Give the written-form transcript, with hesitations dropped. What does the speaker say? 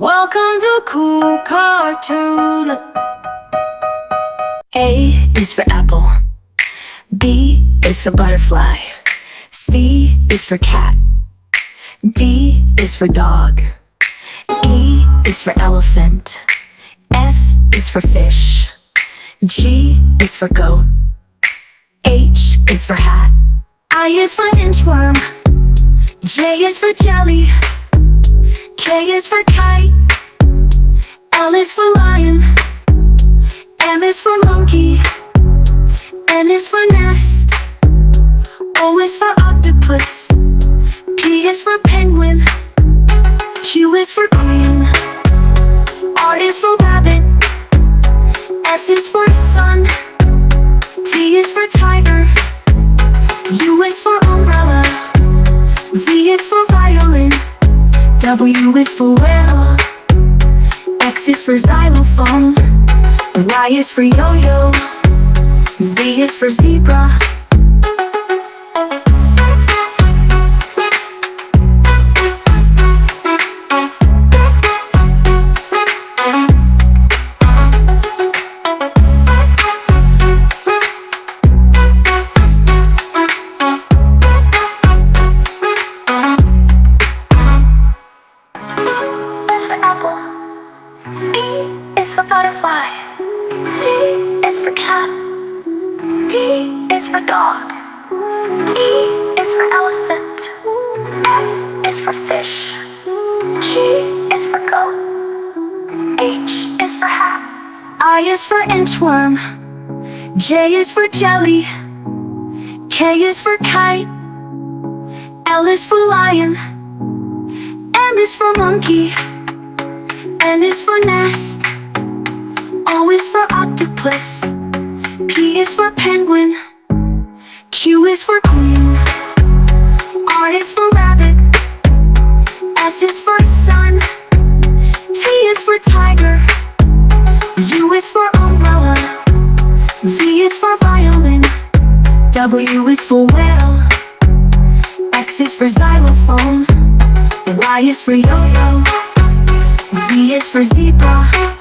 Welcome to Cool Cartoon. A is for apple. B is for butterfly. C is for cat. D is for dog. E is for elephant. F is for fish. G is for goat. H is for hat. I is for inchworm. J is for jelly. K is for kite. L is for lion. M is for monkey. N is for nest. O is for octopus. P is for penguin. Q is for queen. R is for rabbit. S is for sun. T is for tiger. U is for umbrella. V is for violin. W is for whale. X is for xylophone. Y is for yo-yo. Z is for zebra. Butterfly. C is for cat. D is for dog. E is for elephant. F is for fish. G is for goat. H is for hat. I is for inchworm. J is for jelly. K is for kite. L is for lion. M is for monkey. N is for nest. O is for octopus. P is for penguin. Q is for queen. R is for rabbit. S is for sun. T is for tiger. U is for umbrella. V is for violin. W is for whale. X is for xylophone. Y is for yo-yo. Z is for zebra.